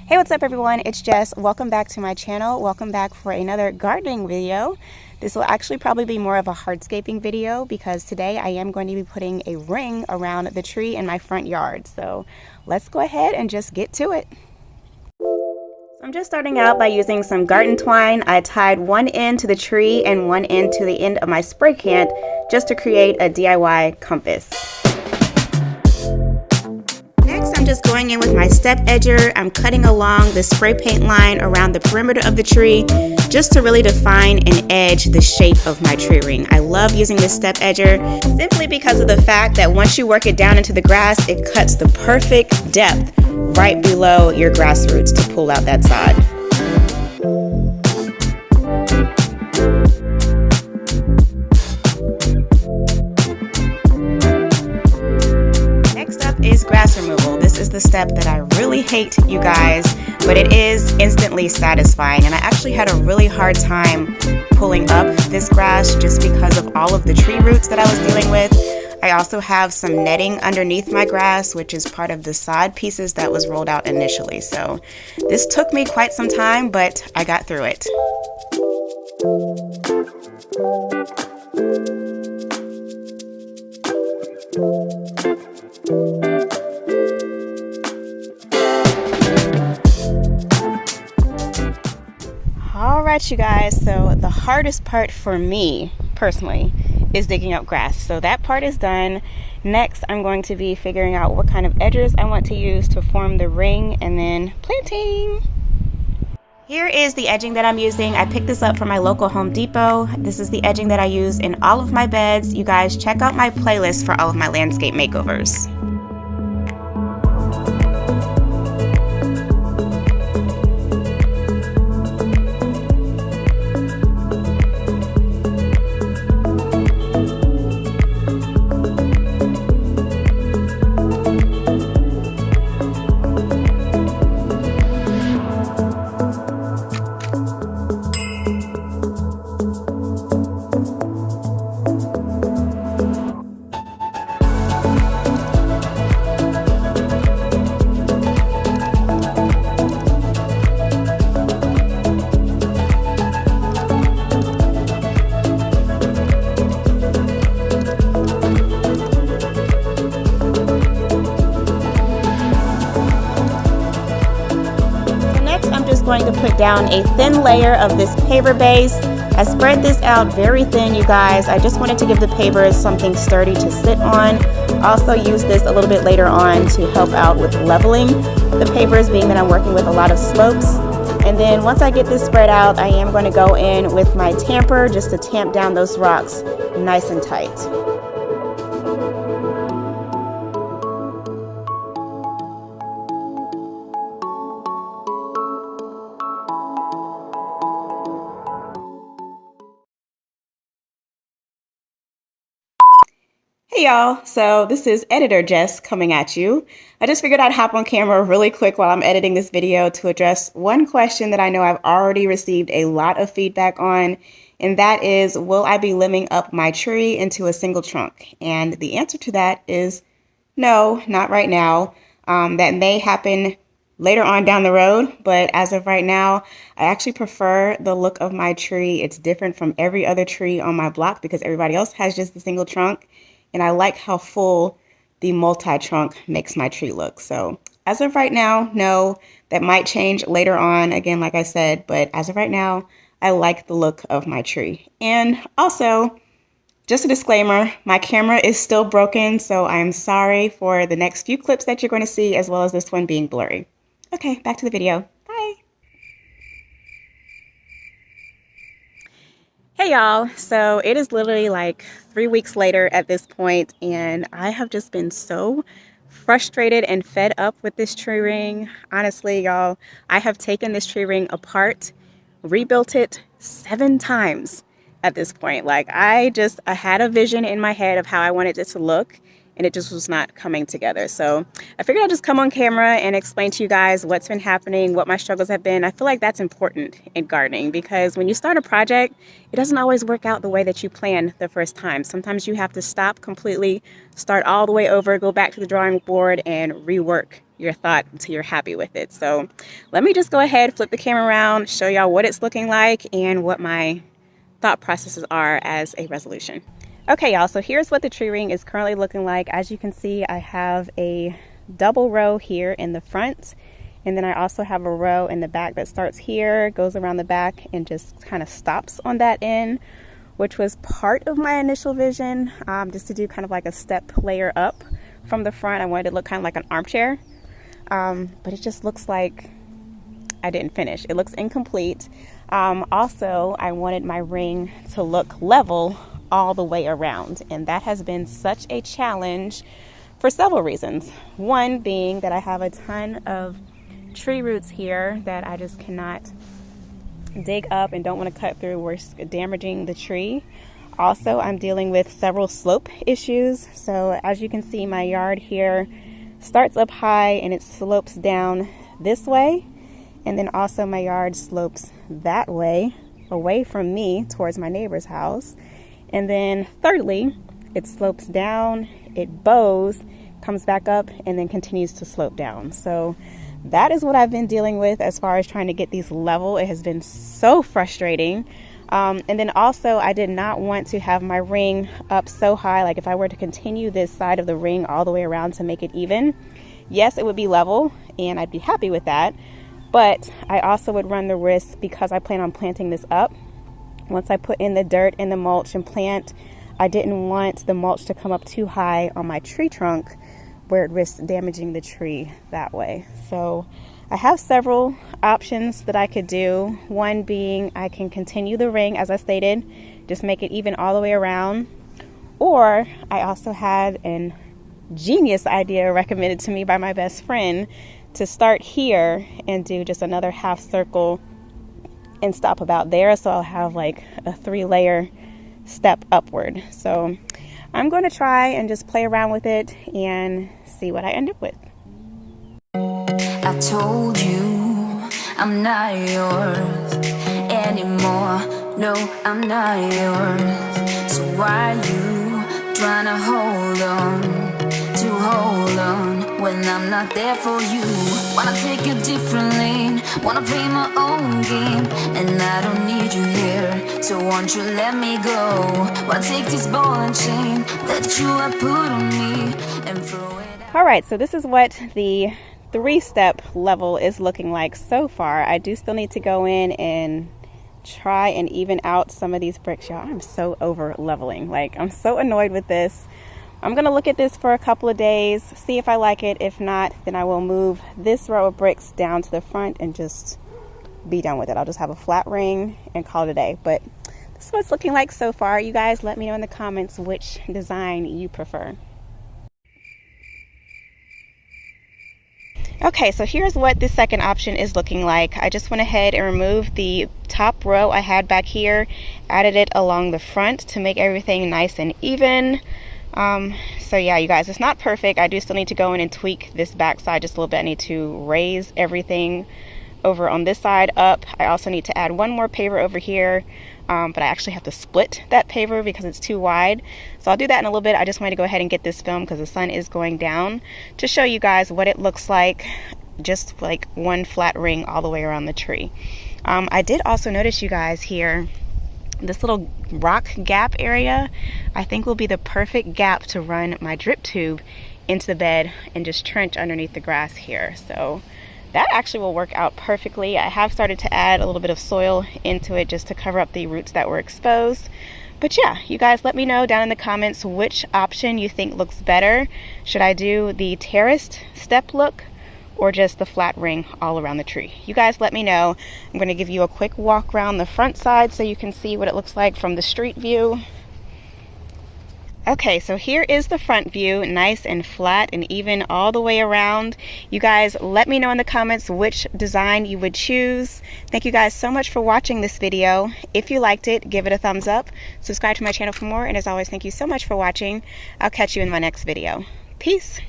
Hey, what's up everyone? It's Jess. Welcome back to my channel. Welcome back for another gardening video. This will actually probably be more of a hardscaping video because today I am going to be putting a ring around the tree in my front yard. So let's go ahead and just get to it. I'm just starting out by using some garden twine. I tied one end to the tree and one end to the end of my spray can just to create a DIY compass. Next, I'm just going in with my step edger. I'm cutting along the spray paint line around the perimeter of the tree just to really define and edge the shape of my tree ring. I love using this step edger simply because of the fact that once you work it down into the grass, it cuts the perfect depth right below your grass roots to pull out that sod. Is grass removal. This is the step that I really hate, you guys, but it is instantly satisfying, and I actually had a really hard time pulling up this grass just because of all of the tree roots that I was dealing with. I also have some netting underneath my grass, which is part of the sod pieces that was rolled out initially. So this took me quite some time, but I got through it. Alright you guys, so the hardest part for me personally is digging up grass. So that part is done. Next I'm going to be figuring out what kind of edges I want to use to form the ring and then planting. Here is the edging that I'm using. I picked this up from my local Home Depot. This is the edging that I use in all of my beds. You guys check out my playlist for all of my landscape makeovers. Going to put down a thin layer of this paver base. I spread this out very thin, you guys. I just wanted to give the pavers something sturdy to sit on. Also use this a little bit later on to help out with leveling the pavers, being that I'm working with a lot of slopes. And then once I get this spread out, I am going to go in with my tamper just to tamp down those rocks nice and tight. Hey y'all, so this is Editor Jess coming at you. I just figured I'd hop on camera really quick while I'm editing this video to address one question that I know I've already received a lot of feedback on, and that is, will I be limbing up my tree into a single trunk? And the answer to that is no, not right now. That may happen later on down the road, but as of right now, I actually prefer the look of my tree. It's different from every other tree on my block because everybody else has just the single trunk. And I like how full the multi-trunk makes my tree look. So as of right now, no, that might change later on, again, like I said, but as of right now, I like the look of my tree. And also, just a disclaimer, my camera is still broken, so I'm sorry for the next few clips that you're going to see, as well as this one being blurry. Okay, back to the video. Bye. Hey y'all, so it is literally like 3 weeks later at this point, and I have just been so frustrated and fed up with this tree ring. Honestly, y'all, I have taken this tree ring apart, rebuilt it 7 times at this point. Like I had a vision in my head of how I wanted it to look, and it just was not coming together. So I figured I'd just come on camera and explain to you guys what's been happening, what my struggles have been. I feel like that's important in gardening because when you start a project, it doesn't always work out the way that you planned the first time. Sometimes you have to stop completely, start all the way over, go back to the drawing board and rework your thought until you're happy with it. So let me just go ahead, flip the camera around, show y'all what it's looking like and what my thought processes are as a resolution. Okay, y'all, so here's what the tree ring is currently looking like. As you can see, I have a double row here in the front, and then I also have a row in the back that starts here, goes around the back, and just kind of stops on that end, which was part of my initial vision, just to do kind of like a step layer up from the front. I wanted it to look kind of like an armchair, but it just looks like I didn't finish. It looks incomplete. Also, I wanted my ring to look level all the way around, and that has been such a challenge for several reasons. One being that I have a ton of tree roots here that I just cannot dig up and don't want to cut through, risk damaging the tree. Also, I'm dealing with several slope issues. So as you can see, my yard here starts up high and it slopes down this way, and then also my yard slopes that way away from me towards my neighbor's house. And then thirdly, it slopes down, it bows, comes back up, and then continues to slope down. So that is what I've been dealing with as far as trying to get these level. It has been so frustrating. And then also, I did not want to have my ring up so high. Like if I were to continue this side of the ring all the way around to make it even, yes, it would be level and I'd be happy with that. But I also would run the risk, because I plan on planting this up. Once I put in the dirt and the mulch and plant, I didn't want the mulch to come up too high on my tree trunk where it risks damaging the tree that way. So I have several options that I could do. One being I can continue the ring as I stated, just make it even all the way around. Or I also had an genius idea recommended to me by my best friend to start here and do just another half circle and stop about there. So I'll have like a 3-layer step upward. So I'm going to try and just play around with it and see what I end up with. I told you I'm not yours anymore. No, I'm not yours. So why you trying to hold on when I'm not there for you? Wanna take a different lane, wanna play my own game, and I don't need you here, so won't you let me go? Wanna take this ball and chain that you have put on me and throw it out. Alright, so this is what the 3-step level is looking like so far. I do still need to go in and try and even out some of these bricks. Y'all, I'm so over leveling. Like, I'm so annoyed with this. I'm gonna look at this for a couple of days, see if I like it. If not, then I will move this row of bricks down to the front and just be done with it. I'll just have a flat ring and call it a day. But this is what it's looking like so far. You guys let me know in the comments which design you prefer. Okay, so here's what the second option is looking like. I just went ahead and removed the top row I had back here, added it along the front to make everything nice and even. So yeah, you guys, it's not perfect. I do still need to go in and tweak this back side just a little bit. I need to raise everything over on this side up. I also need to add one more paver over here, but I actually have to split that paver because it's too wide. So I'll do that in a little bit. I just wanted to go ahead and get this film because the sun is going down to show you guys what it looks like, just like one flat ring all the way around the tree. I did also notice, you guys, here, this little rock gap area, I think will be the perfect gap to run my drip tube into the bed and just trench underneath the grass here. So that actually will work out perfectly. I have started to add a little bit of soil into it just to cover up the roots that were exposed. But yeah, you guys let me know down in the comments which option you think looks better. Should I do the terraced step look or just the flat ring all around the tree? You guys let me know. I'm going to give you a quick walk around the front side so you can see what it looks like from the street view. Okay, so here is the front view, nice and flat and even all the way around. You guys let me know in the comments which design you would choose. Thank you guys so much for watching this video. If you liked it, give it a thumbs up, subscribe to my channel for more, and as always, thank you so much for watching. I'll catch you in my next video. Peace.